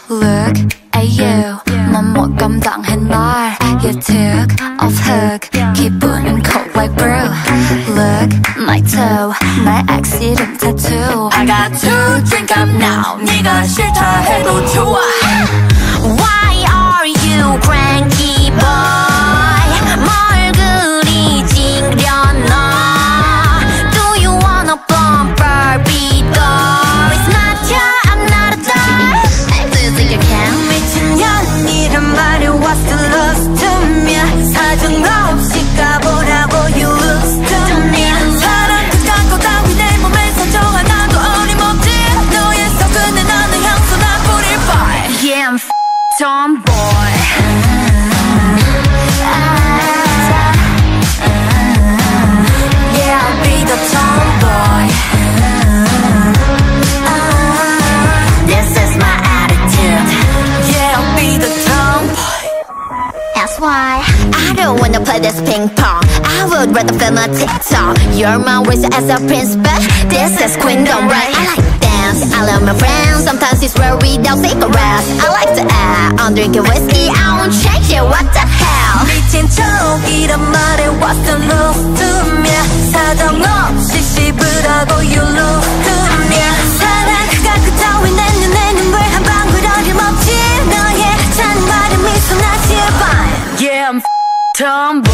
Look at you 넌 못 감당해 날 You took off hook 기분은 cold like brew Look my toe 날 accident tattoo I got to drink up now 네가 싫다 해도 좋아 Why are you cranky boy 뭘 그리 찡그려놔 Do you wanna bump Barbie doll It's not your I'm not a doll Do you think you can? 미친년이란 말이 what's the loss to me 사정없이 가보라고 you lose to me 사랑 끝까고 따위 내 몸에 사정 하나도 어림없지 너의 속은에 나는 향수나 뿌릴 boy Yeah I'm tomboy Yeah I'll be the tomboy This is my attitude Yeah I'll be the tomboy That's why I don't wanna play this ping pong I would rather film a TikTok You're my race as a prince but this is queendom right I like to dance, I love my friends Sometimes it's where we don't take a rest I like to act, I'm drinking whiskey I won't change it, what the hell 미친 척이란 말에 what's the lose to me 사정없이 씹으라고 you lose to me 사랑 그가 그따위 내 눈에 눈물 한 방울 어림없지 너의 찬 말은 미소 나 제발 Yeah I'm tomboy